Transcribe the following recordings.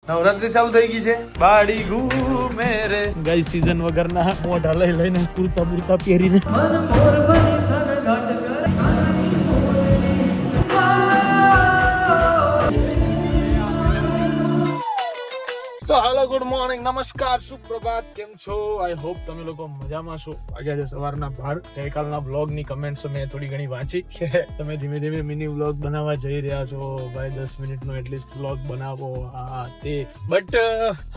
નવરાત્રી ચાલુ થઈ ગઈ છે. બાડી ઘૂમે રે ગાઈ સીઝન વગરના મોઢા લઈને કુર્તા બુર્તા પહેરીને સો હેલો ગુડ મોર્નિંગ નમસ્કાર સુપ્રભાત કેમ છો આઈ હોપ તમે લોકો મજામાં છો. વાગ્યા છે સવારના 12. ગઈકાલના બ્લોગ ની કમેન્ટ્સ મેં થોડી ઘણી વાંચી કે તમે ધીમે ધીમે મિની બ્લોગ બનાવવા જઈ રહ્યા છો ભાઈ, 10 મિનિટનો એટલીસ્ટ બ્લોગ બનાવો આ તે. બટ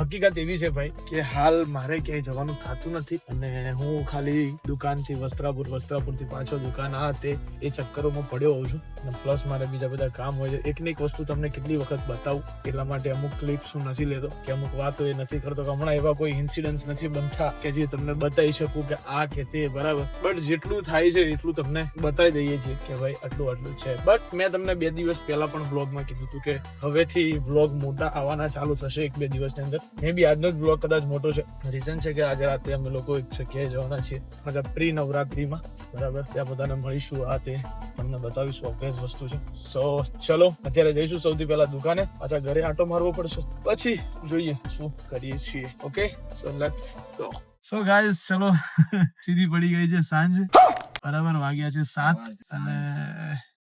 હકીકત એવી છે ભાઈ કે હાલ મારે ક્યાંય જવાનું થતું નથી અને હું ખાલી દુકાનથી વસ્ત્રાપુરથી પાછો દુકાન આ તે એ ચક્કરોમાં પડ્યો હોઉં છું અને પ્લસ મારે બીજા બધા કામ હોય છે. એક ને એક વસ્તુ તમને કેટલી વખત બતાવું એટલા માટે અમુક ક્લિપ્સ હું નથી લેતો કે અમુક વાતો એ નથી કરતો. હમણાં એવા કોઈ ઇન્સિડન્ટ્સ નથી બનતા કે જે તમને બતાવી શકું કે આ કે તે બરાબર. બટ જેટલું થાય છે એટલું તમને બતાવી દઈએ છીએ કે ભાઈ આટલું છે. બટ મેં તમને 2 દિવસ પહેલા પણ બ્લોગમાં કીધું હતું કે હવેથી બ્લોગ મોટા આવવાના ચાલુ થશે 1-2 દિવસની અંદર. મે બી આજનો જ બ્લોગ કદાચ મોટો છે. રીઝન છે કે આજે રાતે અમે લોકો એક જગ્યાએ જવાના છીએ મતલબ પ્રી નવરાત્રીમાં બરાબર. ત્યાં બધાને મળીશું આ તે તમને બતાવીશું ઓબ્વિયસ વસ્તુ છે. સો ચલો અત્યારે જઈશું સૌથી પહેલા દુકાને, પાછા ઘરે આંટો મારવો પડશે, પછી જોઈએ શું કરીએ છીએ. Okay so let's go. So guys ચલો સીધી પડી ગઈ છે સાંજ બરાબર. વાગ્યા છે 7 અને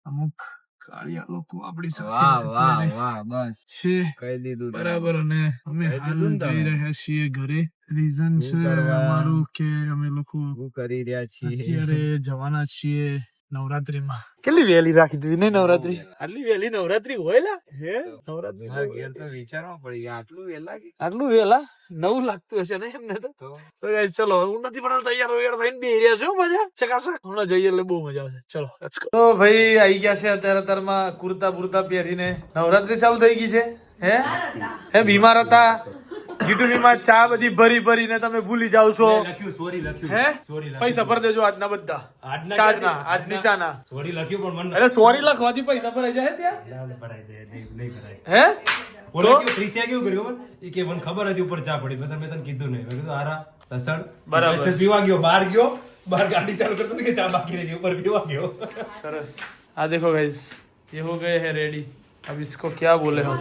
અમુક કાળિયા લોકો આપણી સાથે બસ છે કહી દીધું બરાબર. અને અમે હાલ જઈ રહ્યા છીએ ઘરે. રીઝન છે અમારું કે અમે લોકો કરી રહ્યા છીએ અત્યારે જવાના છીએ નવરાત્રીમાં. કેટલી વહેલી રાખી દીધી નહીં નવરાત્રી? આટલી વહેલી નવરાત્રી હોય લા હે? નવરાત્રી તો વિચારવા પડી આટલું વહેલા 9 લાગતું હશે ને એમને તો ગાઈસ ચલો હું નથી પણ તૈયાર થઈને બે રહ્યા છો મજા ચકાસક. હમણાં જઈએ એટલે બહુ મજા આવશે. ચલો લેટ્સ ગો. તો ભાઈ આવી ગયા છે અત્યારમાં કુર્તા બુર્તા પહેરીને. નવરાત્રી ચાલુ થઈ ગઈ છે. હે બીમાર હતા જીટુનીમાં ચા બધી ભરીને તમે ભૂલી જાવ છો. હે પૈસા ભરી દેજો આજના બધા ચાના આજની ચાના સોરી લખ્યું પણ એટલે સોરી લખવાથી પૈસા ભરાઈ જાય ત્યાં હે? બોલો ત્રિસિયા કેવું કર્યું કે મને ખબર હતી ઉપર ચા પડી મેં તને કીધું નહીં. મેં કીધું આરા લસણ બરાબર પીવા ગયો બહાર ગાડી ચાલુ કરતો કે ચા બાકી રહી ઉપર પીવા ગયો. સરસ. આ देखो गाइस ये हो गए हैं रेडी. अब इसको क्या बोले हम?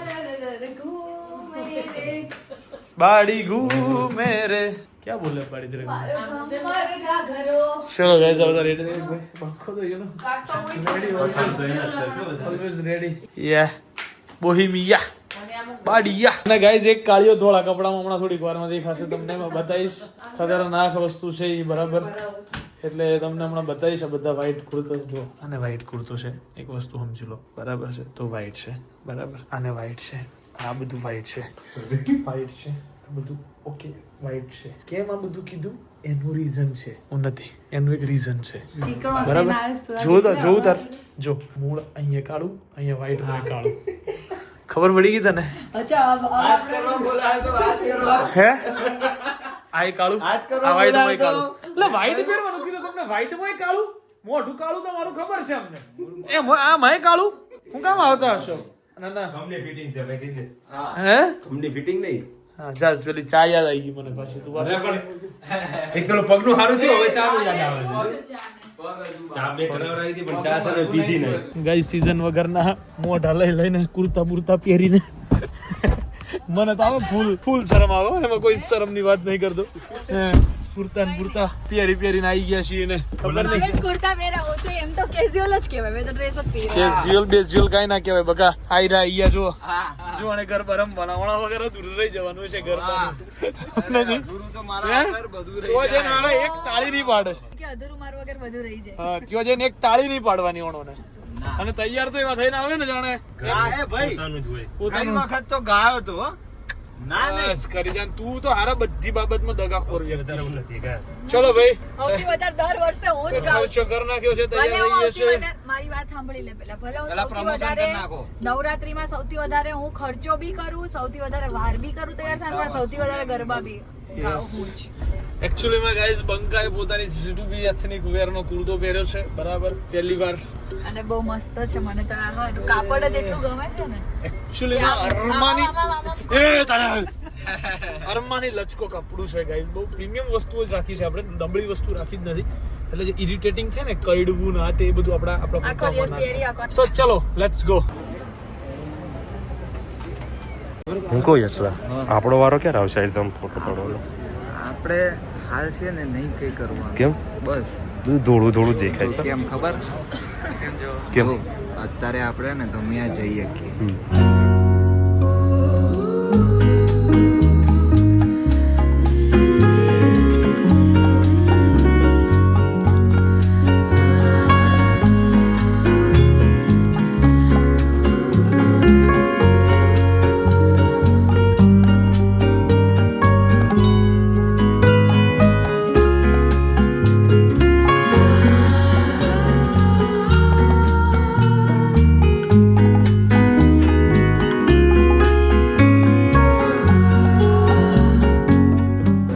बाड़ी घूमे रे क्या बोले बाड़ी तेरे चलो गाइस अब रेडी है भाई बाखो तो ये नो ऑलवेज रेडी या બોહિમિયા બાડીયા. અને ગાઈસ એક કાળિયો ધોળા કપડામાં હમણાં થોડીક વારમાં દેખાશે તમને. મેં બતાવીશ ખતરનાક વસ્તુ છે એ બરાબર. એટલે તમને હમણાં બતાવીશ. આ બધા વ્હાઈટ કુર્તો જો આને વ્હાઈટ કુર્તો છે એક વસ્તુ સમજી લો બરાબર છે તો વ્હાઈટ છે બરાબર. આને વ્હાઈટ છે આ બધું વ્હાઈટ છે વ્હાઈટ છે બધું ઓકે વ્હાઈટ છે. કેમ આ બધું કીધું એનું રીઝન છે હું નથી એનું એક રીઝન છે બરાબર. જોઉં તાર જો મૂળ અહીંયા કાળું અહીંયા વ્હાઈટ માં કાળું ખબર પડી ગઈ તને? હે આ કાળું આ વ્હાઈટ માં કાળું એટલે વ્હાઈટ પહેરવાનું કીધું તમને. વ્હાઈટ માં કાળું મોઢું કાળું તમારું ખબર છે અમને. એ આ માં કાળું હું કામ આવતા હશો? ના ના કંપની ફિટિંગ છે ભાઈ કીધે. હે કંપની ફિટિંગ નહીં. હા ચાલ પેલી ચા યાદ આવી ગઈ મને પાછી. તું પણ એક પેલો પગનું સારું થયું હવે ચા નું યાદ આવે છે. ચા બે કરાવરાવી હતી પણ ચા સાથે પીધી નહીં. ગાઈ સીઝન વગરના મોઢા લઈને કુર્તા બુર્તા પહેરીને મને તો આવે ફૂલ શરમ આવે. એમાં કોઈ શરમ ની વાત નહીં કરતો. કુર્તા ને બુર્તા પહેરીને આવી ગયા છીએ ને ખબર નહીં કુર્તા પહેરા હો તો એમ તો કેઝ્યુઅલ જ કહેવાય. મેં તો ડ્રેસ જ પહેરી. કેઝ્યુઅલ બેઝ્યુઅલ કાઈ ના કહેવાય બકા. આયરા અહીંયા જો જો અને ગરબા રમવાના વણા વગર દૂર રહી જવાનું છે ગરબા નથી તો મારા વગર બધું રહી જાય. તો જે નાળે એક તાળી નહીં પાડે કે અધરું માર વગર બધું રહી જાય. હા કયો જે એક તાળી નહીં પાડવાની ઓણોને. અને તૈયાર તો એવા થઈને આવે ને જાણે ગાય ભાઈ પોતાનું વખત તો ગાયો તો ના ના કરી જાન તું તો હારા બધી બાબતમાં દગાખોર છે. ચલો ભાઈ સૌથી વધારે દર વર્ષે હું જ ગાઉં છું. કર નાખ્યો છે તૈયાર થઈ જશે. મારી વાત સાંભળી લે પેલા. ભલે હું સૌથી વધારે નવરાત્રીમાં સૌથી વધારે હું ખર્ચો બી કરું, સૌથી વધારે વાર બી કરું તૈયાર થાય, પણ સૌથી વધારે ગરબા બી ગાઉં હું જ. एक्चुअली में गाइस બંકાએ પોતાની જીટુબી એથનિક વેર નો કુર્તો પહેર્યો છે બરાબર પહેલી વાર અને બહુ મસ્ત છે. મને તો આ કાપડ જ એટલું ગમે છે ને. एक्चुअली માં અરમાની લચકો કપડું છે ગાઈસ. બહુ પ્રીમિયમ વસ્તુઓ જ રાખી છે આપણે, નબળી વસ્તુ રાખી જ નથી. એટલે જે ઇરિટેટિંગ થાય ને કઈડવું ના તે બધું આપણા સો ચલો લેટ્સ ગો. હું કહું યશલા આપણો વારો ક્યારે આવશે એકદમ ફોટો પાડવાનો? આપણે હાલ છે ને નહીં કઈ કરવાનું. કેમ? બસ બધું ધોળું ધોળું દેખાય. કેમ ખબર? કેમ? જો, અત્યારે આપણે ને ગમે ત્યાં જઈ શકીએ.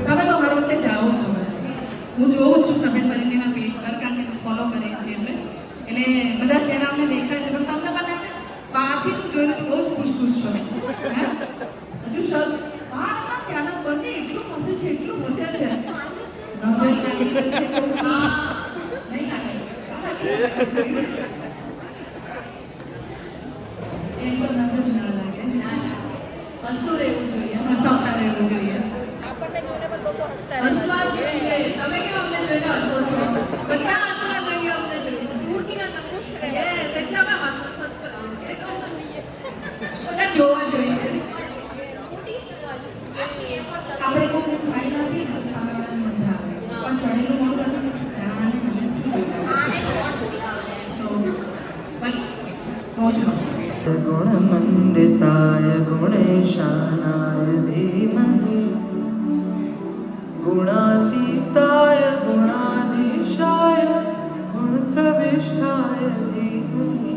તમે તો હર વખતે જાઓ છો. હું જોઉં છું સફેદ પરિણીના પેજ પર, કારણ કે ફોલો કરે છે એટલે બધા ચહેરા અમને દેખાય છે, પણ તમને મને બહારથી હું જોઈને બહુ જ ખુશ છો. હે હજુ સર બહાર હતા ત્યાંના બંને એટલું હસે છે, એટલું હસે છે. નજર લાગી જશે તો નહીં લાગે. એમ તો નજર ના લાગે. હસતું રહેવું જોઈએ, હસાવતા રહેવું જોઈએ. હસવા જોઈએ. તમે કેમ અમને જોઈને હસો છો? બધા હસવા જોઈએ અમને જોઈને. Yes, એટલે અમે હસ જ કરવાનું છે. બધા જોવા જોઈએ. આપણે કોઈને સ્માઈલ આપીએ તો સામેવાળાને મજા આવે. પણ ચડેલું મોઢું રાખીને જાણે મને શું તો બસ બહુ જ મસ્ત. गुणमण्डिताय गुणेशानाय धीमहि गुणातीताय गुणाधीशाय गुणप्रविष्टाय धीमहि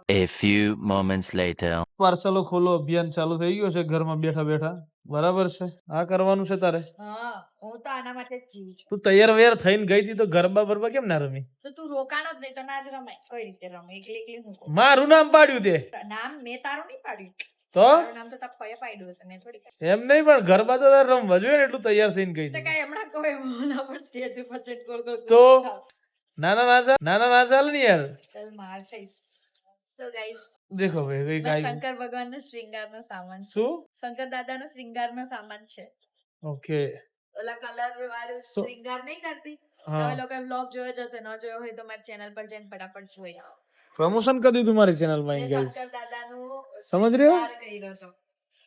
A few moments later. પાર્સલો ખોલો અભિયાન ચાલુ થઈ ગયું છે ઘરમાં બેઠા બેઠા. બરાબર છે, આ કરવાનું છે તારે. હા, હું તો આના માટે જ જીવું છું. તું તૈયાર વૈયાર થઈને ગઈ હતી તો ગરબા બરબા કેમ ના રમી? તો તું રોકાણો જ નહીં તો ના જ રમાય. કઈ રીતે રમે? એકલી એકલી હું કહું? મારું નામ પાડ્યું તે નામ મેં તારું નહીં પાડ્યું. તો તારું નામ તો તારા ફઈએ પાડ્યું હશે, મેં થોડી પાડ્યું. એમ નહીં, પણ ગરબા તો તારે રમવા જોઈએ ને, એટલું તૈયાર થઈને ગઈ તો હતી. કાંઈ હમણાં કહો એમ ઓલા પર સ્ટેજ ઉપર સેટ ગોળ ગોળ તો? ખાવ. નાના ના ચાલે ને યાર. ચાલ માર થઈશ. So guys, દેખો ભાઈ કઈ મારા કાંઈ શંકર ભગવાનનો શ્રીંગારનો સામાન છે. શું શંકર દાદાનો શ્રીંગારનો સામાન છે. ઓકે ઓલા કલર વાળું So- શ્રીંગાર નહીં કરતી, હા તમે લોકો બ્લોગ જોયો જ હશે, ન જોયો હોય તો મારી ચેનલ પર જઈને ફટાફટ જોઈ આવો. પ્રમોશન કરી દીધું મારી ચેનલમાં મેં ગાઈસ શંકર દાદાનું સમજ રહ્યો? શ્રીંગાર કર્યો હતો.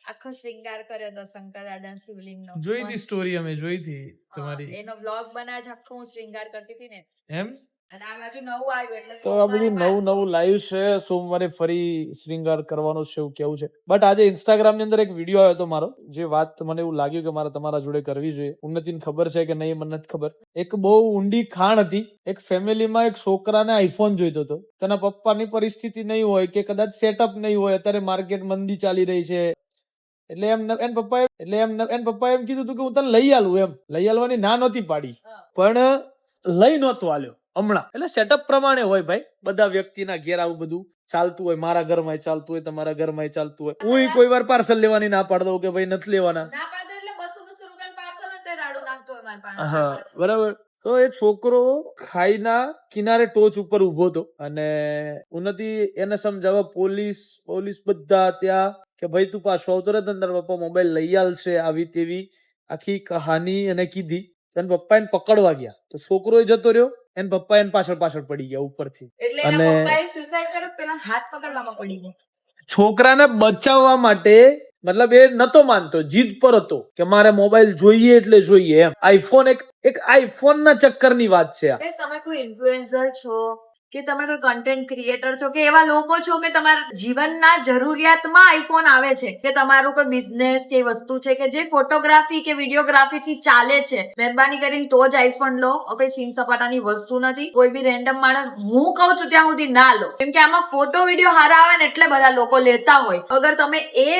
આખો શ્રીંગાર કર્યો હતો શંકર દાદા શિવલિંગનો. જોઈ હતી મસ્ત. સ્ટોરી અમે જોઈ હતી હા, તમારી એનો બ્લોગ બનાવ્યો છે, આખો હું શ્રીંગાર કરતી હતી ને. એમ અને આ બાજુ નવું આવ્યું એટલે તો આ બધું નવું નવું લાઈવ છે. સોમવારે ફરી શ્રીંગાર કરવાનો છે એવું કેવું છે. બટ આજે ઇન્સ્ટાગ્રામ ની અંદર એક વિડીયો આવ્યો હતો મારો, જે વાત મને એવું લાગ્યું કે મારે તમારા જોડે કરવી જોઈએ. ઉન્નતિને ખબર છે કે નહીં મને નથી ખબર. એક બહુ ઊંડી ખાણ હતી. એક ફેમિલીમાં એક છોકરાને આઈફોન જોઈતો હતો. તેના પપ્પાની પરિસ્થિતિ નહીં હોય કે કદાચ સેટઅપ નહીં હોય, અત્યારે માર્કેટ મંદી ચાલી રહી છે, એટલે એન પપ્પાએ એમ કીધું હતું કે હું તને લઈ આલું. એમ લઈ આલવાની ના નહોતી પાડી, પણ લઈ નહોતો આલ્યો હમણાં. એટલે સેટઅપ પ્રમાણે હોય ભાઈ, બધા વ્યક્તિના ઘેર આવું બધું ચાલતું હોય. મારા ઘરમાં ચાલતું હોય, તમારા ઘરમાં ચાલતું હોય. હું કોઈ વાર પાર્સલ લેવાની ના પાડ દઉં કે ભાઈ નથી લેવાના. ના પાડો એટલે 200 રૂપિયા પાર્સલ હોય તો રાડું નાખતો હોય મારી પાસે. હા બરાબર. તો એ છોકરો ખાઈના કિનારે ટોચ ઉપર ઉભો હતો અને ઉન્નતિ એને સમજાવવા પોલીસ બધા ત્યાં કે ભાઈ તું પાછો આવતો રહે, તને તારા પપ્પા મોબાઈલ લઈ આલશે, આવી તેવી આખી કહાની એને કીધી. એને પપ્પા એને પકડવા ગયા તો છોકરો જતો રહ્યો, એને પપ્પા એને પાછળ પડી ગયા ઉપરથી. એટલે એના અને પપ્પાએ સુસાઇડ કર્યો, પેલા હાથ પકડવામાં પડી ગયા. છોકરાને બચાવવા માટે, મતલબ એ નતો માનતો, જીદ પર હતો કે મારે મોબાઈલ જોઈએ એટલે જોઈએ. એમ આઈફોન એક આઈફોન ના ચક્કરની વાત છે આ. Guys, તમે કોઈ ઇન્ફ્લુએન્સર છો કે તમે કોઈ કન્ટેન્ટ ક્રિએટર છો કે એવા લોકો છો કે તમારા જીવનના જરૂરિયાતમાં આઈફોન આવે છે, કે તમારું કોઈ બિઝનેસ કે વસ્તુ છે કે જે ફોટોગ્રાફી કે વિડીયોગ્રાફી થી ચાલે છે, મહેરબાની કરીને તો જ આઈફોન લો. કોઈ સીન સપાટાની વસ્તુ નથી. કોઈ બી રેન્ડમ માણસ, હું કહું છું ત્યાં સુધી ના લો, કેમ કે આમાં ફોટો વિડીયો હારા આવે ને એટલે બધા લોકો લેતા હોય. અગર તમે એ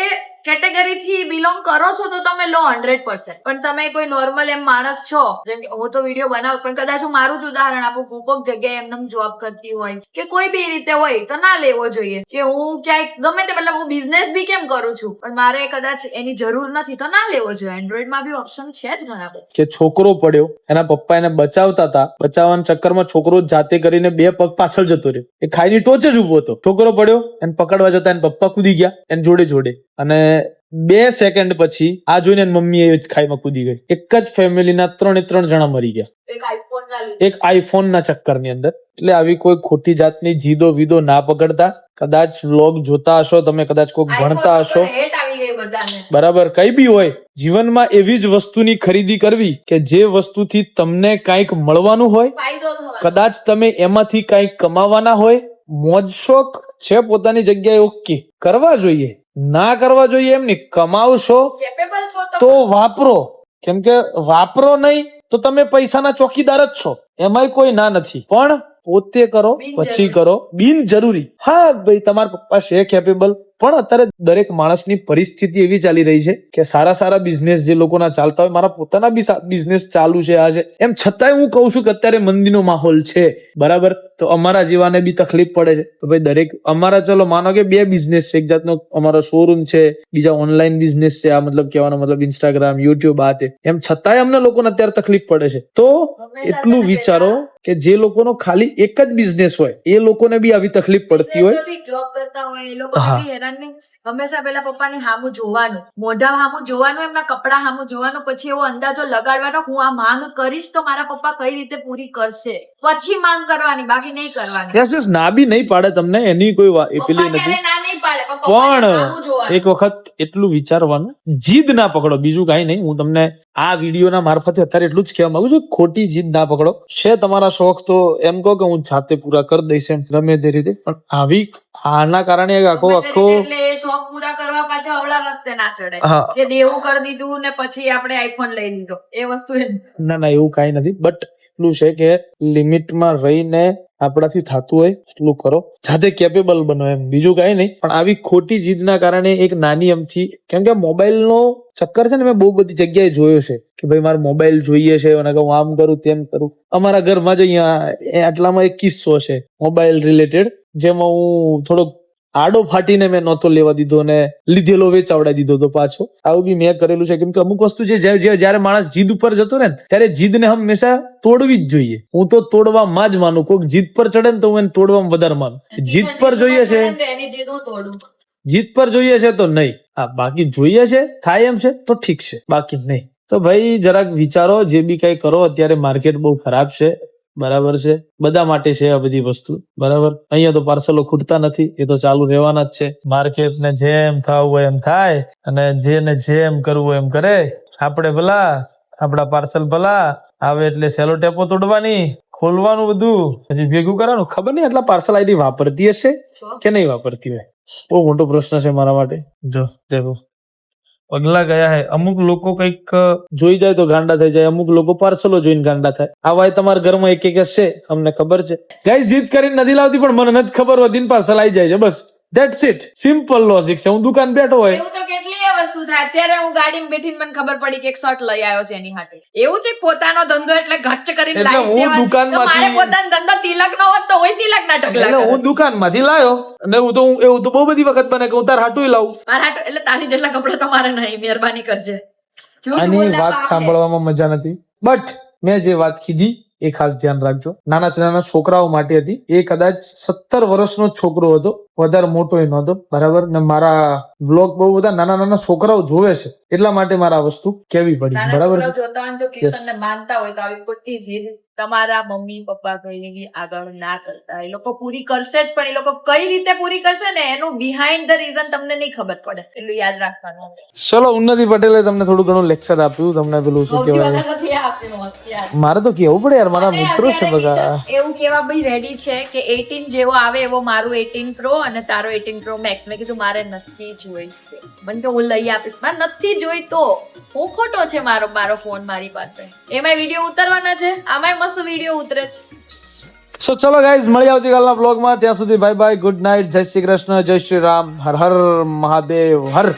કેટેગરી થી બિલોંગ કરો છો તો તમે લો 100%. પણ તમે કોઈ નોર્મલ એમ માણસ છો, જેમ કે હું તો વિડીયો બનાવું, પણ કદાચ હું મારું જ ઉદાહરણ આપું, હું કોઈક જગ્યાએ એમને જોબ કરતી હોય કે કોઈ બી રીતે હોય તો ના લેવો જોઈએ. કે હું ક્યાંય ગમે તે, મતલબ હું બિઝનેસ બી કેમ કરું છું પણ મારે કદાચ એની જરૂર નથી તો ના લેવો જોઈએ. એન્ડ્રોઈડમાં બી ઓપ્શન છે જ ઘણા બધા. કે છોકરો પડ્યો, એના પપ્પા એને બચાવતા હતા, બચાવવાના ચક્કરમાં છોકરો જાતે કરીને 2 પગ પાછળ જતો રહ્યો. એ ખાઈની ટોચે જ ઉભો હતો. છોકરો પડ્યો, એને પકડવા જતા એને પપ્પા કૂદી ગયા એને જોડે અને 2 સેકન્ડ પછી આ જોઈને એની મમ્મી એ ખાઈમાં કૂદી ગઈ. એક જ ફેમિલીના 3 જણા મરી ગયા, એક આઈફોન ના લીધે. એક આઈફોન ના ચક્કરની અંદર. એટલે આવી કોઈ ખોટી જાતની જીદો વિદો ના પકડતા. કદાચ વ્લોગ જોતા હશો તમે, કદાચ કોઈ ભણતા હશો, હેટ આવી ગઈ બધાને. બરાબર, કઈ બી હોય, જીવનમાં એવી જ વસ્તુની ખરીદી કરવી કે જે વસ્તુથી તમને કંઈક મળવાનું હોય, ફાયદો થવાનો. કદાચ તમે એમાંથી કંઈક કમાવાના હોય. મોજ શોખ છે પોતાની જગ્યાએ, ઓકે, કરવા જોઈએ, ના કરવા જોઈએ એમ નહીં. કમાવશો કેપેબલ છો તો વાપરો, કેમ કે વાપરો નહીં તો તમે પૈસાના ચોકીદાર જ છો, એમાંય કોઈ ના નથી. પણ પોતે કરો પછી કરો, બિનજરૂરી. હા ભાઈ, તમારા પપ્પા છે કેપેબલ, પણ અત્યારે દરેક માણસની પરિસ્થિતિ એવી ચાલી રહી છે કે સારા બિઝનેસ જે લોકોના ચાલતા હોય, મારા પોતાના બી બિઝનેસ ચાલુ છે આ છે, એમ છતાંય હું કહું છું કે અત્યારે મંદીનો માહોલ છે, બરાબર. તો અમારા જેવાને બી તકલીફ પડે છે. તો ભાઈ દરેક અમારા, ચલો માનો કે 2 બિઝનેસ છે, એક જાતનો અમારો શોરૂમ છે, બીજા ઓનલાઈન બિઝનેસ છે. આ મતલબ કહેવાનો મતલબ ઇન્સ્ટાગ્રામ, યુટ્યુબ, આ તે, એમ છતાંય અમને લોકોને અત્યારે તકલીફ પડે છે. તો એટલું વિચારો કે જે લોકોનો ખાલી એક જ બિઝનેસ હોય એ લોકોને બી આવી તકલીફ પડતી હોય. જોબ કરતા હોય એ લોકો બી હેરાન નહીં. હંમેશા પેલા પપ્પાની હામું જોવાનું, મોઢા હામું જોવાનું, એમના કપડા હામું જોવાનું, પછી એવો અંદાજો લગાડવાનો હું આ માંગ કરીશ તો મારા પપ્પા કઈ રીતે પૂરી કરશે, પછી માંગ કરવાની, બાકી નહીં કરવાની. યસ ના બી નહીં પાડે તમને, એની કોઈ પેલી પપ્પા નથી. ક્યારે ના નહીં પાડે, પણ પપ્પાને હામું પણ જોવાનું. એક વખત એટલું વિચારવાનું, જીદ ના પકડો, બીજું કાંઈ નહીં. હું તમને આ વિડીયોના મારફતે અત્યારે એટલું જ કહેવા માંગુ છું, ખોટી જીદ ના પકડો. છે તમારા શોખ તો એમ કહો કે હું જાતે પૂરા કરી દઈશ, એમ ગમે તે રીતે, પણ આવી આના કારણે આખો એટલે એ શોખ પૂરા કરવા પાછા અવળા રસ્તે ના ચડાય. હા. જે દેવું કરી દીધું ને પછી આપણે આઈફોન લઈ લીધો, એ વસ્તુ ના એવું કાંઈ નથી. બટ એટલું છે કે લિમિટમાં રહીને આપણાથી થતું હોય એટલું કરો, જાતે કેપેબલ બનો, એમ બીજું કાંઈ નહીં. પણ આવી ખોટી જીદના કારણે એક નાની અમથી, કેમ કે મોબાઈલનો ચક્કર છે ને, મેં બહુ બધી જગ્યાએ જોયો છે કે ભાઈ મારે મોબાઈલ જોઈએ છે અને હું આમ કરું તેમ કરું. અમારા ઘરમાં જ અહીંયા આટલામાં એક કિસ્સો છે મોબાઈલ રિલેટેડ, જેમાં હું થોડોક આડો ફાટીને મેં નહોતો લેવા દીધો ને લીધેલો વેચાવડાવી દીધો તો પાછો. આવું બી મેં કરેલું છે, કેમ કે અમુક વસ્તુ જયારે માણસ જીદ ઉપર જતો રહે ને ત્યારે જીદને હંમેશા તોડવી જ જોઈએ. હું તો તોડવામાં જ માનું. કોઈક જીદ પર ચડે ને તો હું એને તોડવામાં વધારે માનું. જીદ પર જોઈએ છે, એની જીદ હું તોડું. જીદ પર જોઈએ છે તો નહીં. હા, બાકી જોઈએ છે થાય એમ છે તો ઠીક છે, બાકી નહીં. તો ભાઈ જરાક વિચારો, જે બી કઈ કરો. અત્યારે માર્કેટ બહુ ખરાબ છે, બરાબર છે, બધા માટે છે આ બધી વસ્તુ, બરાબર. અહીંયા તો પાર્સલો ખૂટતા નથી, એ તો ચાલુ રહેવાના જ છે. માર્કેટ ને જેમ થવું હોય એમ થાય અને જેને જેમ કરવું હોય એમ કરે. આપણે ભલા આપણા પાર્સલ ભલા આવે એટલે સેલો ટેપો તોડવાની, ખોલવાનું, બધું હજી ભેગું કરવાનું. ખબર નહીં આટલા પાર્સલ આઈડી વાપરતી હશે કે નહીં વાપરતી હોય. બહુ મોટો પ્રશ્ન છે મારા માટે. જો દેખો પગલા ગયા હે. અમુક લોકો કઈક જોઈ જાય તો ગાંડા થઈ જાય, અમુક લોકો પાર્સલો જોઈને ગાંડા થાય. આવા તમારા ઘરમાં એક એક હશે, અમને ખબર છે. ગાઈસ જીદ કરીને નથી લાવતી, પણ મને નથી ખબર હોતી પાર્સલ આવી જાય છે. બસ ધેટ્સ ઇટ. સિમ્પલ લોજિક છે. હું દુકાન બેઠો હોય, એવું તો કેટલી વસ્તુ થાય. અત્યારે હું ગાડીમાં બેઠીને મને ખબર પડી કે એક શર્ટ લઈ આવ્યો છે એની માટે. એવું છે પોતાનો ધંધો એટલે ઘટ કરીને એટલે લાવી હું દેવાનો. દુકાનમાંથી- તો મારે પોતાનો ધંધો તિલક નો હોત તો હોય તિલક ના ઢગલા એટલે હું કરે. દુકાનમાંથી લાયો અને એવું તો બહુ બધી વખત બને કે હું તાર હાટું લાવું. મારા હાટુ- એટલે તારી જેટલા કપડા તો મારે નહીં, મહેરબાની કરજે. જૂઠ આની બોલના વાત પાપ હે. સાંભળવામાં મજા નથી, બટ મેં જે વાત કીધી એ ખાસ ધ્યાન રાખજો. નાના છોકરાઓ માટે હતી. એ કદાચ 17 વર્ષનો જ છોકરો હતો, વધારે મોટો એ નહોતો, બરાબર. ને મારા બ્લોગ બહુ બધા નાના છોકરાઓ જોવે છે, એટલા માટે મારે આ વસ્તુ કહેવી પડી, નાના બરાબર છોકરાઓ છે. જોતા હોય ને જો કિશનને માનતા હોય તો આવી ખોટી જીદ તમારા મમ્મી પપ્પા કઈ આગળ ના કરતા. એ લોકો પૂરી કરશે જ, પણ એ લોકો કઈ રીતે પૂરી કરશે ને એનું બિહાઇન્ડ ધ રીઝન તમને નહીં ખબર પડે. એટલું યાદ રાખવાનું. ચલો, ઉન્નતિ પટેલે તમને થોડું ઘણું લેક્ચર આપ્યું. તમને પેલું શું સૌથી કહેવાય, વધારે નથી આપ્યું હોશિયાર. મારે તો કેવું પડે યાર, મારા અને મિત્રો છે અત્યારે બધા. કિશન એવું કેવા ભાઈ રેડી છે કે 18 જેવો આવે એવો મારું 18 પ્રો અને તારો 18 પ્રો મેક્સ. મેં કીધું મારે નથી જોઈ. મને કે હું લઈ આપીશ. મારે નથી જોઈ તો હું ખોટો છે મારો ફોન મારી પાસે. એમાંય વિડીયો ઉતારવાના છે, આમાંય મસ્ત વિડીયો ઉતરે છે. સો ચલો ગાઈઝ, મળી આવતીકાલના બ્લોગમાં. ત્યાં સુધી બાય બાય, ગુડ નાઇટ, જય શ્રી કૃષ્ણ, જય શ્રી રામ, હર હર મહાદેવ, હર.